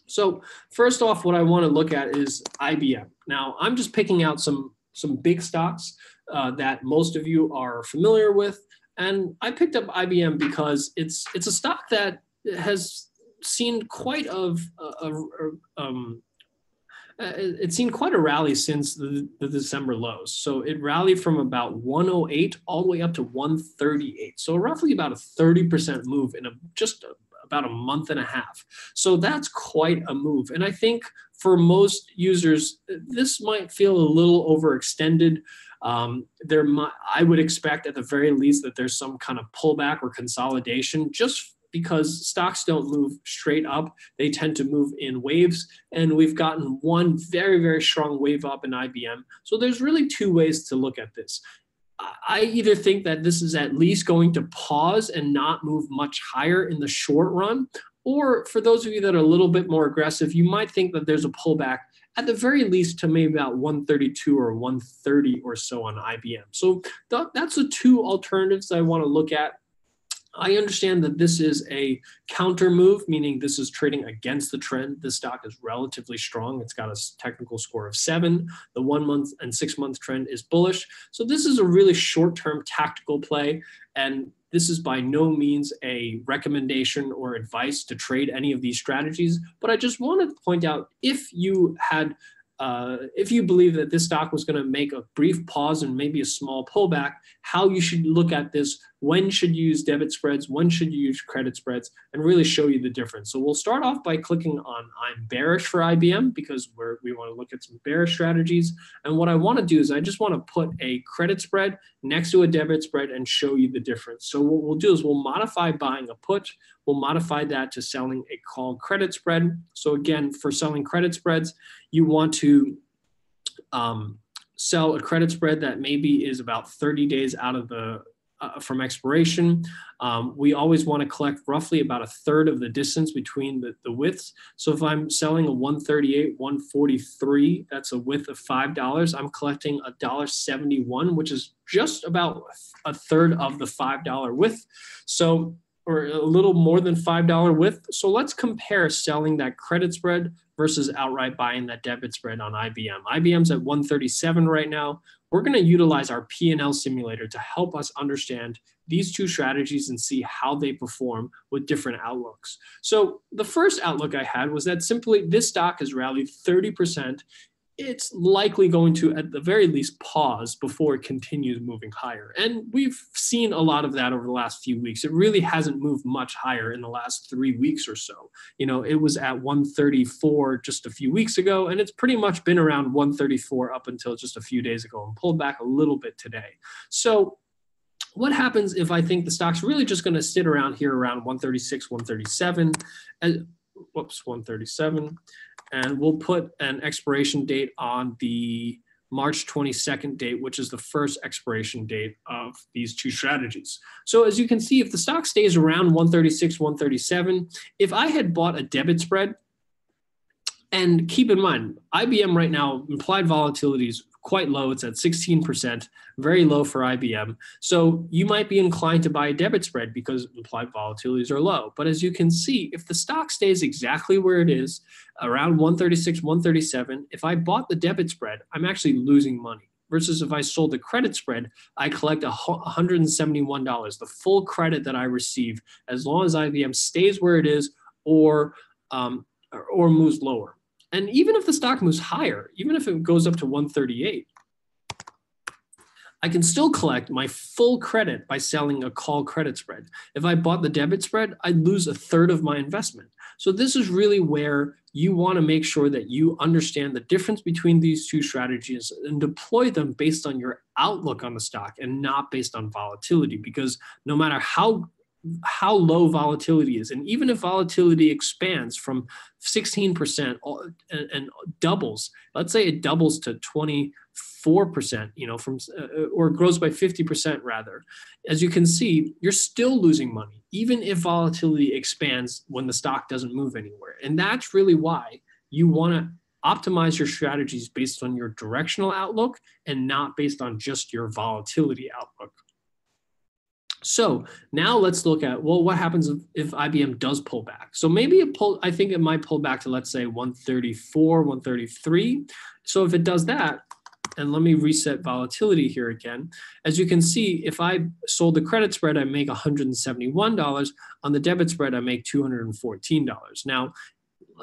So first off, what I want to look at is IBM. Now, I'm just picking out some big stocks that most of you are familiar with. And I picked up IBM because it's a stock that has seen quite it's seen quite a rally since the December lows. So it rallied from about 108 all the way up to 138. So roughly about a 30% move in about a month and a half. So that's quite a move. And I think for most users, this might feel a little overextended. I would expect at the very least that there's some kind of pullback or consolidation, just because stocks don't move straight up. They tend to move in waves. And we've gotten one very, very strong wave up in IBM. So there's really two ways to look at this. I either think that this is at least going to pause and not move much higher in the short run, or for those of you that are a little bit more aggressive, you might think that there's a pullback at the very least to maybe about 132 or 130 or so on IBM. So that's the two alternatives I want to look at. I understand that this is a counter move, meaning this is trading against the trend. This stock is relatively strong. It's got a technical score of 7. The 1 month and 6 month trend is bullish. So this is a really short-term tactical play. And this is by no means a recommendation or advice to trade any of these strategies. But I just wanted to point out, if you believe that this stock was going to make a brief pause and maybe a small pullback, how you should look at this, when should you use debit spreads, when should you use credit spreads, and really show you the difference. So we'll start off by clicking on I'm bearish for IBM because we want to look at some bearish strategies. And what I want to do is I just want to put a credit spread next to a debit spread and show you the difference. So what we'll do is we'll modify buying a put. We'll modify that to selling a call credit spread. So again, for selling credit spreads, you want to sell a credit spread that maybe is about 30 days out of the from expiration. We always want to collect roughly about a third of the distance between the widths. So if I'm selling a 138, 143, that's a width of $5. I'm collecting $1.71, which is just about a third of the $5 width. So, or a little more than $5 width. So let's compare selling that credit spread versus outright buying that debit spread on IBM. IBM's at 137 right now. We're going to utilize our P&L simulator to help us understand these two strategies and see how they perform with different outlooks. So the first outlook I had was that simply this stock has rallied 30%. It's likely going to, at the very least, pause before it continues moving higher. And we've seen a lot of that over the last few weeks. It really hasn't moved much higher in the last 3 weeks or so. You know, it was at 134 just a few weeks ago, and it's pretty much been around 134 up until just a few days ago and pulled back a little bit today. So what happens if I think the stock's really just going to sit around here around 136, 137, and 137, and we'll put an expiration date on the March 22nd date, which is the first expiration date of these two strategies. So as you can see, if the stock stays around 136, 137, if I had bought a debit spread, and keep in mind, IBM right now, implied volatility is quite low. It's at 16%, very low for IBM. So you might be inclined to buy a debit spread because implied volatilities are low. But as you can see, if the stock stays exactly where it is, around 136, 137, if I bought the debit spread, I'm actually losing money. Versus if I sold the credit spread, I collect $171, the full credit that I receive, as long as IBM stays where it is or moves lower. And even if the stock moves higher, even if it goes up to 138, I can still collect my full credit by selling a call credit spread. If I bought the debit spread, I'd lose a third of my investment. So this is really where you want to make sure that you understand the difference between these two strategies and deploy them based on your outlook on the stock and not based on volatility, because no matter how low volatility is, and even if volatility expands from 16% and doubles, let's say it doubles to 24%, or grows by 50% rather, as you can see, you're still losing money, even if volatility expands when the stock doesn't move anywhere. And that's really why you want to optimize your strategies based on your directional outlook and not based on just your volatility outlook. So now let's look at, well, what happens if IBM does pull back? So maybe I think it might pull back to, let's say, 134, 133. So if it does that, and let me reset volatility here again. As you can see, if I sold the credit spread, I make $171. On the debit spread, I make $214. Now,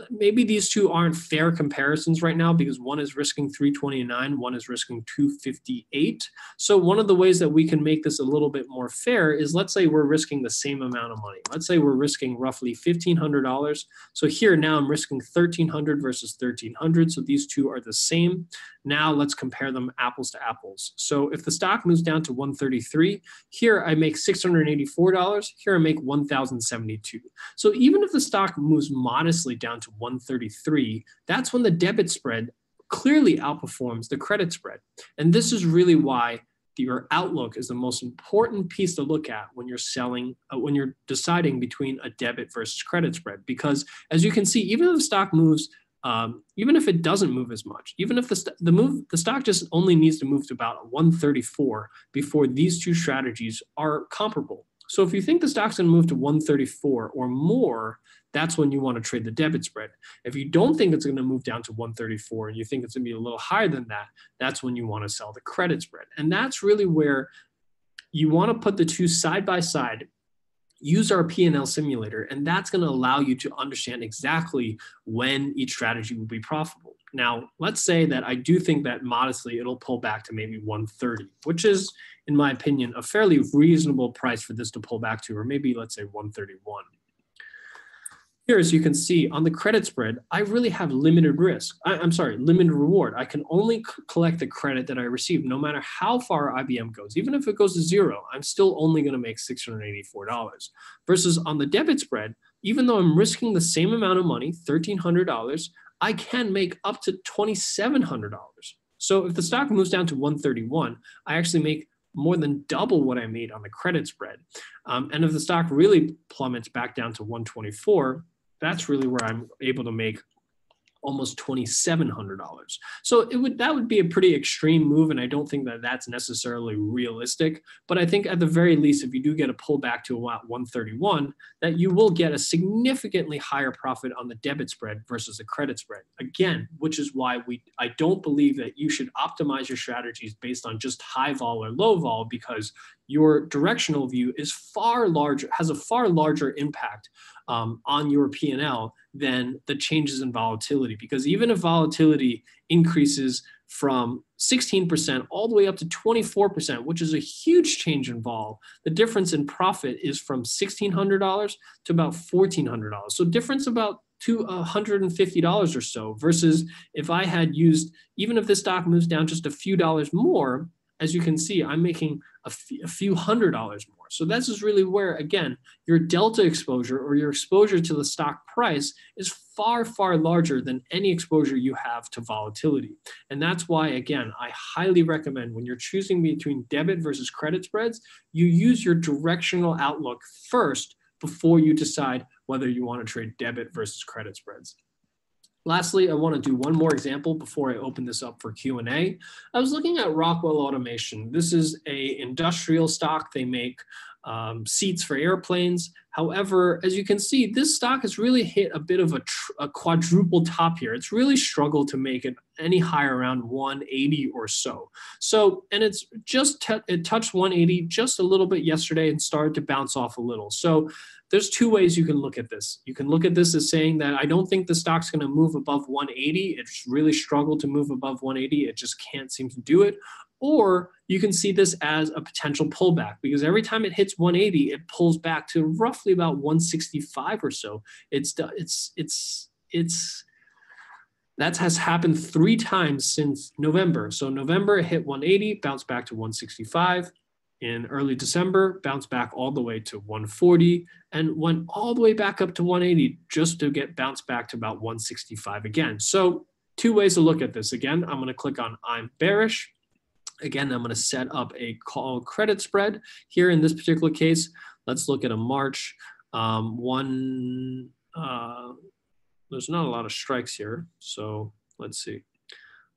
maybe these two aren't fair comparisons right now because one is risking 329, one is risking 258. So one of the ways that we can make this a little bit more fair is, let's say we're risking the same amount of money. Let's say we're risking roughly $1,500. So here now I'm risking $1,300 versus $1,300. So these two are the same. Now let's compare them apples to apples. So if the stock moves down to 133, here I make $684. Here I make $1,072. So even if the stock moves modestly down to 133, that's when the debit spread clearly outperforms the credit spread. And this is really why your outlook is the most important piece to look at when you're selling, when you're deciding between a debit versus credit spread. Because as you can see, even if the stock moves, even if it doesn't move as much, even if the stock just only needs to move to about 134 before these two strategies are comparable. So if you think the stock's going to move to 134 or more, that's when you want to trade the debit spread. If you don't think it's going to move down to 134 and you think it's going to be a little higher than that, that's when you want to sell the credit spread. And that's really where you want to put the two side by side, use our P&L simulator, and that's going to allow you to understand exactly when each strategy will be profitable. Now, let's say that I do think that modestly it'll pull back to maybe 130, which is, in my opinion, a fairly reasonable price for this to pull back to, or maybe let's say 131. Here, as you can see, on the credit spread, I really have limited risk. Limited reward. I can only collect the credit that I receive, no matter how far IBM goes. Even if it goes to zero, I'm still only going to make $684. Versus on the debit spread, even though I'm risking the same amount of money, $1,300, I can make up to $2,700. So if the stock moves down to 131, I actually make more than double what I made on the credit spread. And if the stock really plummets back down to 124, that's really where I'm able to make almost $2,700. So that would be a pretty extreme move, and I don't think that that's necessarily realistic. But I think at the very least, if you do get a pullback to about 131, that you will get a significantly higher profit on the debit spread versus the credit spread. Again, which is why I don't believe that you should optimize your strategies based on just high vol or low vol, because your directional view is far larger, has a far larger impact on your P&L than the changes in volatility. Because even if volatility increases from 16% all the way up to 24%, which is a huge change in vol, the difference in profit is from $1,600 to about $1,400. So difference about $150 or so, versus if I had used, even if the stock moves down just a few dollars more, as you can see, I'm making a few $100s more. So this is really where, again, your delta exposure or your exposure to the stock price is far, far larger than any exposure you have to volatility. And that's why, again, I highly recommend when you're choosing between debit versus credit spreads, you use your directional outlook first before you decide whether you want to trade debit versus credit spreads. Lastly, I want to do one more example before I open this up for Q&A. I was looking at Rockwell Automation. This is an industrial stock. They make seats for airplanes. However, as you can see, this stock has really hit a bit of a quadruple top here. It's really struggled to make it any higher, around 180 or so. And it's just, it touched 180 just a little bit yesterday and started to bounce off a little. So there's two ways you can look at this. You can look at this as saying that I don't think the stock's going to move above 180. It's really struggled to move above 180. It just can't seem to do it. Or you can see this as a potential pullback, because every time it hits 180, it pulls back to roughly about 165 or so. That has happened 3 times since November. So November, it hit 180, bounced back to 165. In early December, bounced back all the way to 140 and went all the way back up to 180 just to get bounced back to about 165 again. So 2 ways to look at this. Again, I'm going to click on I'm bearish. Again, I'm going to set up a call credit spread. Here in this particular case, let's look at a March. There's not a lot of strikes here. So let's see.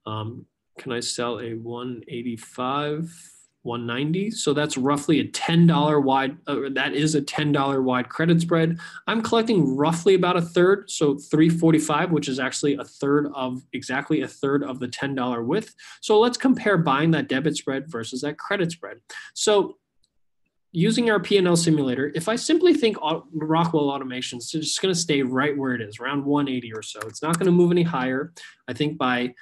Can I sell a 185? 190. So that's roughly a $10 wide, that is a $10 wide credit spread. I'm collecting roughly about a third. So 345, which is actually exactly a third of the $10 width. So let's compare buying that debit spread versus that credit spread. So using our P&L simulator, if I simply think Rockwell Automation is just going to stay right where it is, around 180 or so, it's not going to move any higher. I think by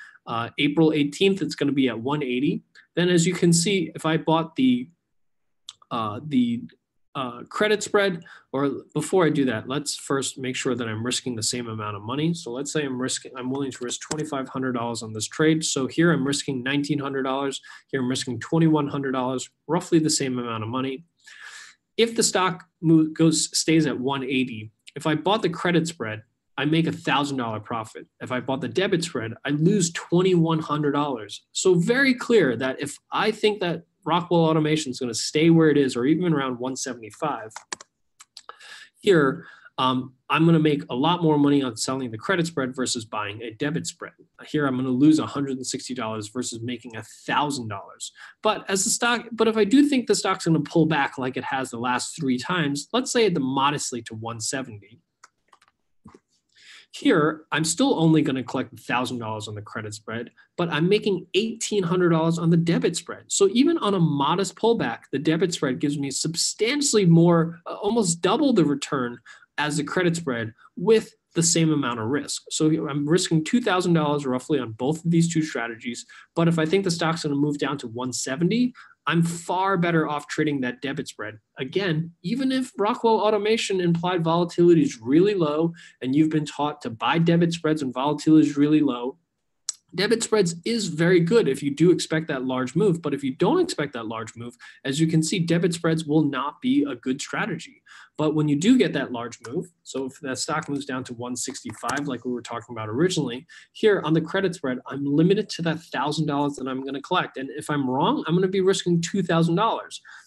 April 18th, it's going to be at 180. Then, as you can see, if I bought the credit spread, or before I do that, let's first make sure that I'm risking the same amount of money. So let's say I'm willing to risk $2,500 on this trade. So here I'm risking $1,900. Here I'm risking $2,100, roughly the same amount of money. If the stock stays at 180, if I bought the credit spread, I make $1,000 profit. If I bought the debit spread, I lose $2,100. So very clear that if I think that Rockwell Automation is going to stay where it is, or even around 175, here, I'm going to make a lot more money on selling the credit spread versus buying a debit spread. Here, I'm going to lose $160 versus making $1,000. But if I do think the stock's going to pull back like it has the last 3 times, let's say modestly to 170. Here, I'm still only going to collect $1,000 on the credit spread, but I'm making $1,800 on the debit spread. So even on a modest pullback, the debit spread gives me substantially more, almost double the return as the credit spread with the same amount of risk. So I'm risking $2,000 roughly on both of these 2 strategies. But if I think the stock's going to move down to 170, I'm far better off trading that debit spread. Again, even if Rockwell Automation implied volatility is really low and you've been taught to buy debit spreads when volatility is really low, Debit spreads is very good if you do expect that large move, but if you don't expect that large move, as you can see, debit spreads will not be a good strategy. But when you do get that large move, so if that stock moves down to 165, like we were talking about originally, here on the credit spread, I'm limited to that $1,000 that I'm going to collect. And if I'm wrong, I'm going to be risking $2,000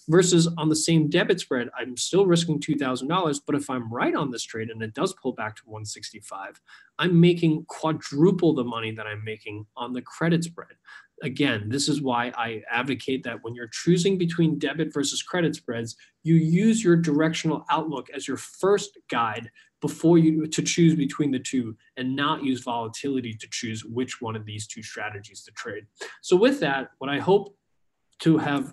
versus on the same debit spread, I'm still risking $2,000. But if I'm right on this trade and it does pull back to 165, I'm making quadruple the money that I'm making on the credit spread. Again, this is why I advocate that when you're choosing between debit versus credit spreads, you use your directional outlook as your first guide before you to choose between the two, and not use volatility to choose which one of these two strategies to trade. So with that, what I hope to have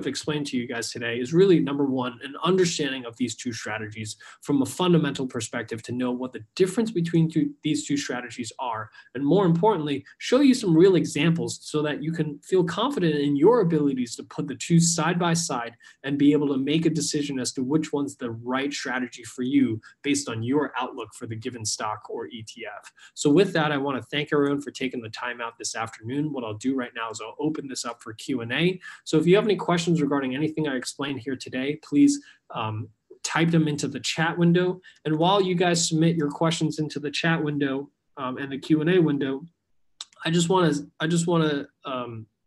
explained to you guys today is really, number one, an understanding of these two strategies from a fundamental perspective to know what the difference between these two strategies are. And more importantly, show you some real examples so that you can feel confident in your abilities to put the two side by side and be able to make a decision as to which one's the right strategy for you based on your outlook for the given stock or ETF. So with that, I want to thank everyone for taking the time out this afternoon. What I'll do right now is I'll open this up for Q&A. So if you have any questions regarding anything I explained here today, please type them into the chat window. And while you guys submit your questions into the chat window and the Q&A window, I just want to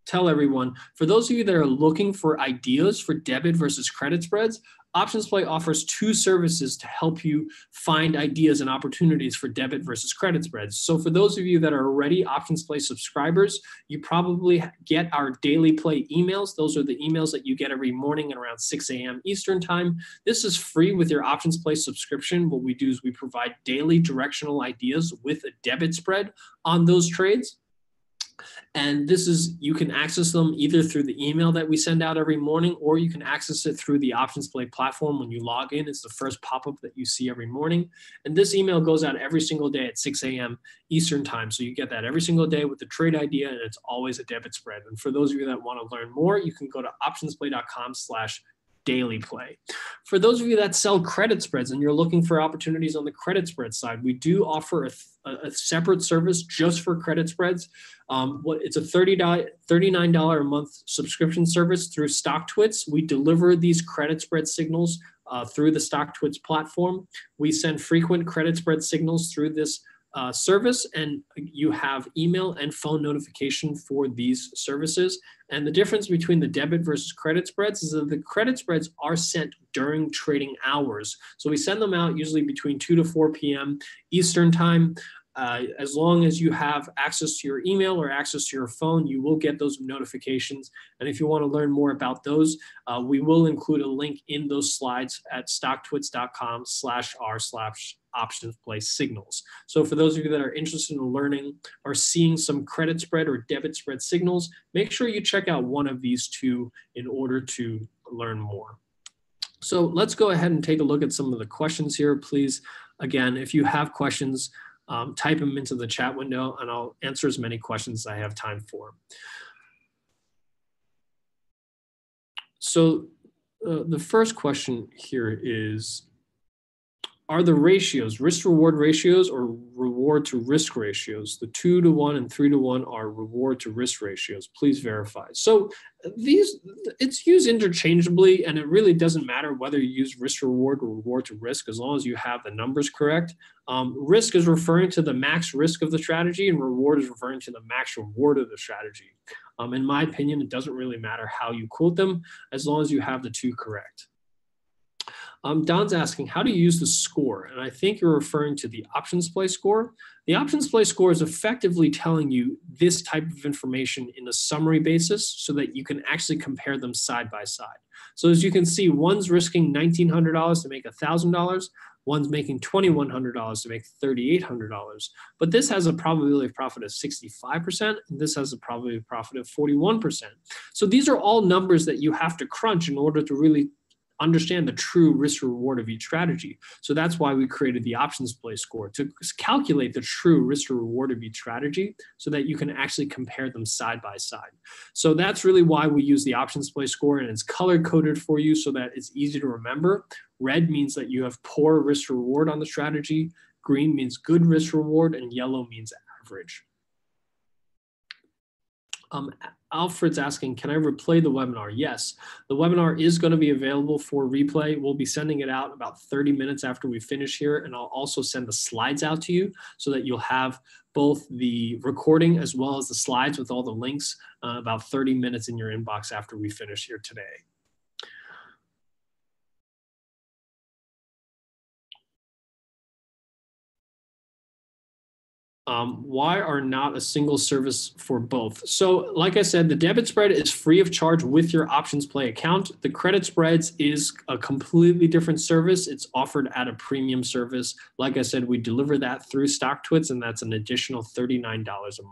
tell everyone, for those of you that are looking for ideas for debit versus credit spreads, Options Play offers two services to help you find ideas and opportunities for debit versus credit spreads. So for those of you that are already Options Play subscribers, you probably get our daily play emails. Those are the emails that you get every morning at around 6 a.m. Eastern time. This is free with your Options Play subscription. What we do is we provide daily directional ideas with a debit spread on those trades. And you can access them either through the email that we send out every morning, or you can access it through the Options Play platform. When you log in, it's the first pop-up that you see every morning. And this email goes out every single day at 6 a.m. Eastern time. So you get that every single day with the trade idea, and it's always a debit spread. And for those of you that want to learn more, you can go to optionsplay.com/daily play. For those of you that sell credit spreads and you're looking for opportunities on the credit spread side, we do offer a separate service just for credit spreads. It's a $39 a month subscription service through StockTwits. We deliver these credit spread signals through the StockTwits platform. We send frequent credit spread signals through this service, and you have email and phone notification for these services. And the difference between the debit versus credit spreads is that the credit spreads are sent during trading hours. So we send them out usually between 2 to 4 p.m. Eastern time. As long as you have access to your email or access to your phone, you will get those notifications. And if you want to learn more about those, we will include a link in those slides at stocktwits.com/r/options play signals. So for those of you that are interested in learning or seeing some credit spread or debit spread signals, make sure you check out one of these two in order to learn more. So let's go ahead and take a look at some of the questions here. Please, again, if you have questions, type them into the chat window and I'll answer as many questions as I have time for. So the first question here is, are the ratios, risk-reward ratios or reward-to-risk ratios? The 2-to-1 and 3-to-1 are reward-to-risk ratios. Please verify. So it's used interchangeably, and it really doesn't matter whether you use risk-reward or reward-to-risk as long as you have the numbers correct. Risk is referring to the max risk of the strategy, and reward is referring to the max reward of the strategy. In my opinion, it doesn't really matter how you quote them as long as you have the two correct. Don's asking, how do you use the score? And I think you're referring to the Options Play score. The Options Play score is effectively telling you this type of information in a summary basis so that you can actually compare them side by side. So as you can see, one's risking $1,900 to make $1,000. One's making $2,100 to make $3,800. But this has a probability of profit of 65%, and this has a probability of profit of 41%. So these are all numbers that you have to crunch in order to really understand the true risk reward of each strategy. So that's why we created the Options Play score, to calculate the true risk reward of each strategy so that you can actually compare them side by side. So that's really why we use the Options Play score, and it's color coded for you so that it's easy to remember. Red means that you have poor risk reward on the strategy. Green means good risk reward, and yellow means average. Um, Alfred's asking, can I replay the webinar? Yes, the webinar is going to be available for replay. We'll be sending it out about 30 minutes after we finish here, and I'll also send the slides out to you so that you'll have both the recording as well as the slides with all the links about 30 minutes in your inbox after we finish here today. Why are not a single service for both? So like I said, the debit spread is free of charge with your Options Play account. The credit spreads is a completely different service. It's offered at a premium service. Like I said, we deliver that through StockTwits, and that's an additional $39 a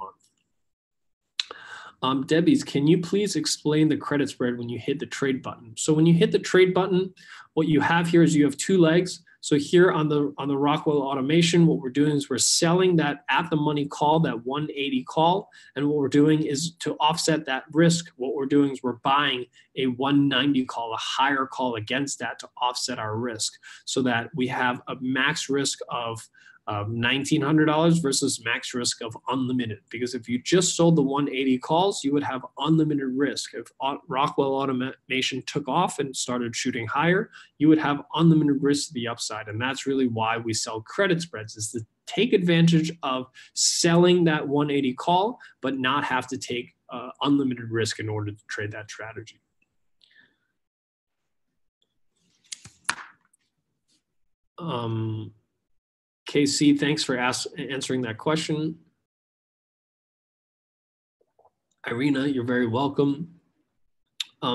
month. Debbie's, can you please explain the credit spread when you hit the trade button? So when you hit the trade button, what you have here is you have two legs. So here on the Rockwell automation, what we're doing is we're selling that at the money call, that 180 call. And what we're doing is to offset that risk, what we're doing is we're buying a 190 call, a higher call against that to offset our risk so that we have a max risk of $1,900 versus max risk of unlimited. Because if you just sold the 180 calls, you would have unlimited risk. If Rockwell automation took off and started shooting higher, you would have unlimited risk to the upside. And that's really why we sell credit spreads, is to take advantage of selling that 180 call, but not have to take unlimited risk in order to trade that strategy. KC, thanks for answering that question. Irina, you're very welcome.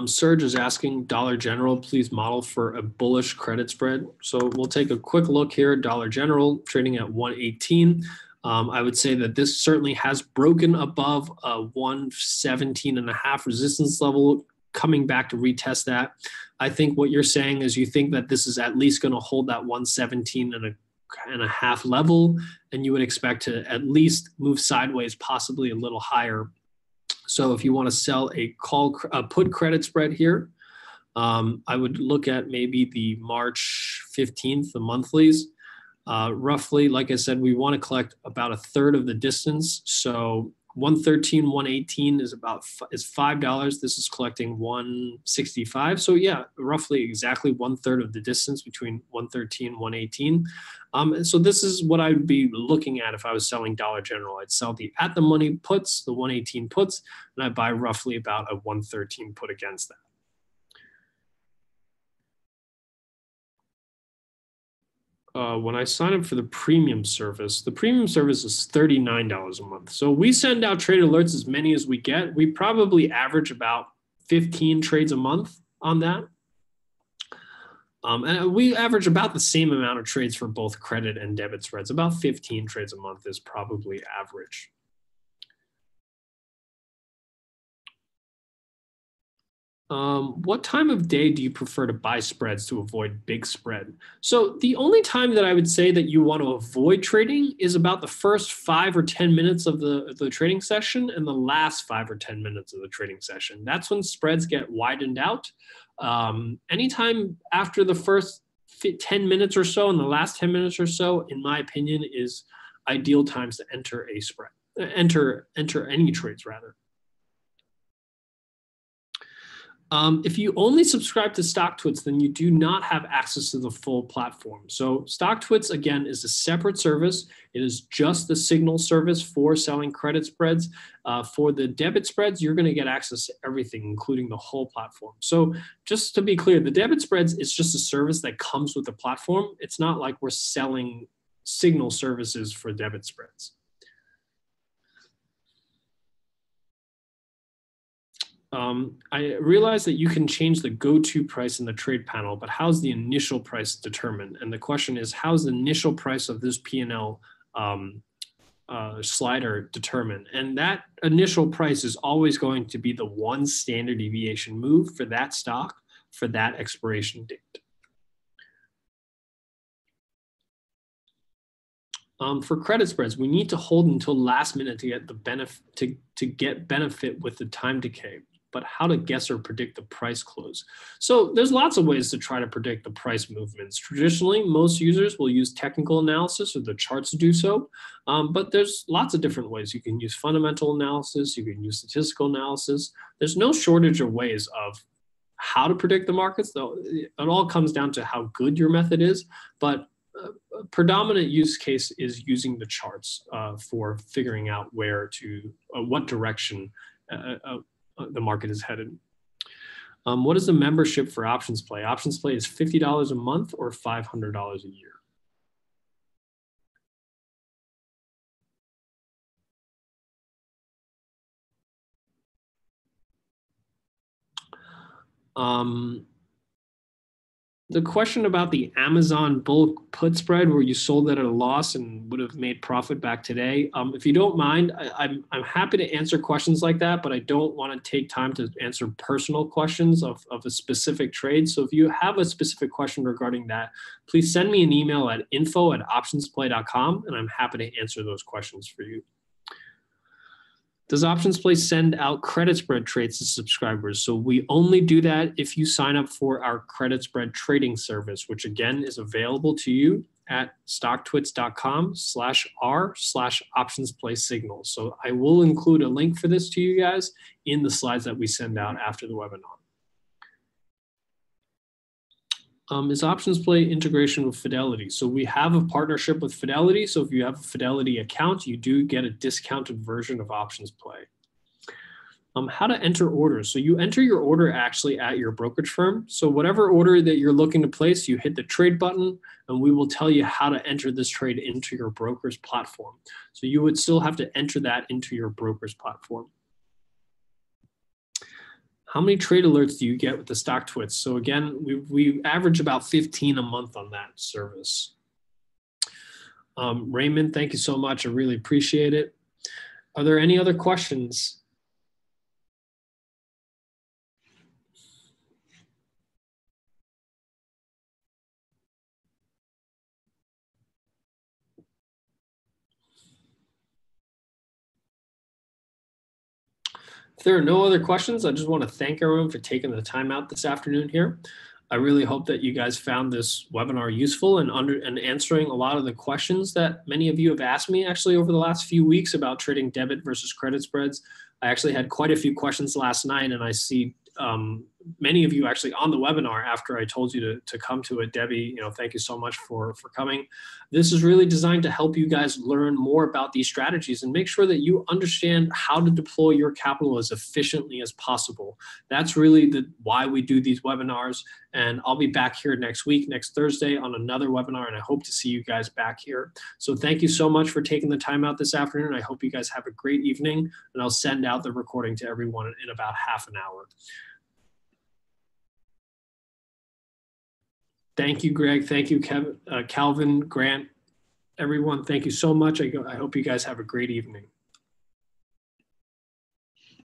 Serge is asking, Dollar General, please model for a bullish credit spread. So we'll take a quick look here. Dollar General trading at 118. I would say that this certainly has broken above a 117.5 resistance level, coming back to retest that. I think what you're saying is you think that this is at least going to hold that 117.5 level, and you would expect to at least move sideways, possibly a little higher. So if you want to sell a put credit spread here, I would look at maybe the March 15th, the monthlies. Roughly, like I said, we want to collect about a third of the distance. So 113, 118 is $5. This is collecting 165. So yeah, roughly exactly 1/3 of the distance between 113 and 118. So this is what I would be looking at if I was selling Dollar General. I'd sell the at the money puts, the 118 puts, and I'd buy roughly about a 113 put against that. When I sign up for the premium service is $39 a month. So we send out trade alerts as many as we get. We probably average about 15 trades a month on that. And we average about the same amount of trades for both credit and debit spreads. About 15 trades a month is probably average. What time of day do you prefer to buy spreads to avoid big spread? So the only time that I would say that you want to avoid trading is about the first 5 or 10 minutes of the trading session and the last 5 or 10 minutes of the trading session. That's when spreads get widened out. Anytime after the first 10 minutes or so and the last 10 minutes or so, in my opinion, is ideal times to enter a spread, enter any trades rather. If you only subscribe to StockTwits, then you do not have access to the full platform. So StockTwits, again, is a separate service. It is just the signal service for selling credit spreads. For the debit spreads, you're going to get access to everything, including the whole platform. So just to be clear, the debit spreads is just a service that comes with the platform. It's not like we're selling signal services for debit spreads. I realize that you can change the go-to price in the trade panel, but how's the initial price determined? And the question is, how's the initial price of this P&L slider determined? And that initial price is always going to be the one standard deviation move for that stock for that expiration date. For credit spreads, we need to hold until last minute to get the benefit with the time decay. but how to guess or predict the price close. So there's lots of ways to try to predict the price movements. Traditionally, most users will use technical analysis or the charts to do so, but there's lots of different ways. You can use fundamental analysis, you can use statistical analysis. There's no shortage of ways of how to predict the markets, though. It all comes down to how good your method is, but a predominant use case is using the charts for figuring out what direction the market is headed. What is the membership for Options Play? Options Play is $50 a month or $500 a year. The question about the Amazon bulk put spread where you sold it at a loss and would have made profit back today. If you don't mind, I'm happy to answer questions like that, but I don't want to take time to answer personal questions of a specific trade. So if you have a specific question regarding that, please send me an email at info@optionsplay.com, and I'm happy to answer those questions for you. Does Options Play send out credit spread trades to subscribers? So we only do that if you sign up for our credit spread trading service, which again is available to you at stocktwits.com/r/optionsplay-signals. So I will include a link for this to you guys in the slides that we send out after the webinar. Is Options Play integration with Fidelity? So we have a partnership with Fidelity. So if you have a Fidelity account, you do get a discounted version of Options Play. How to enter orders. So you enter your order actually at your brokerage firm. So whatever order that you're looking to place, you hit the trade button and we will tell you how to enter this trade into your broker's platform. So you would still have to enter that into your broker's platform. How many trade alerts do you get with the StockTwits? So again, we average about 15 a month on that service. Raymond, thank you so much. I really appreciate it. Are there any other questions? If there are no other questions, I just want to thank everyone for taking the time out this afternoon here. I really hope that you guys found this webinar useful and answering a lot of the questions that many of you have asked me actually over the last few weeks about trading debit versus credit spreads. I actually had quite a few questions last night, and I see many of you actually on the webinar after I told you to come to it. Debbie, thank you so much for coming. This is really designed to help you guys learn more about these strategies and make sure that you understand how to deploy your capital as efficiently as possible. That's really why we do these webinars. And I'll be back here next week, next Thursday, on another webinar, and I hope to see you guys back here. So thank you so much for taking the time out this afternoon. I hope you guys have a great evening, and I'll send out the recording to everyone in about half an hour. Thank you, Greg. Thank you, Kevin, Calvin, Grant, everyone. Thank you so much. I hope you guys have a great evening.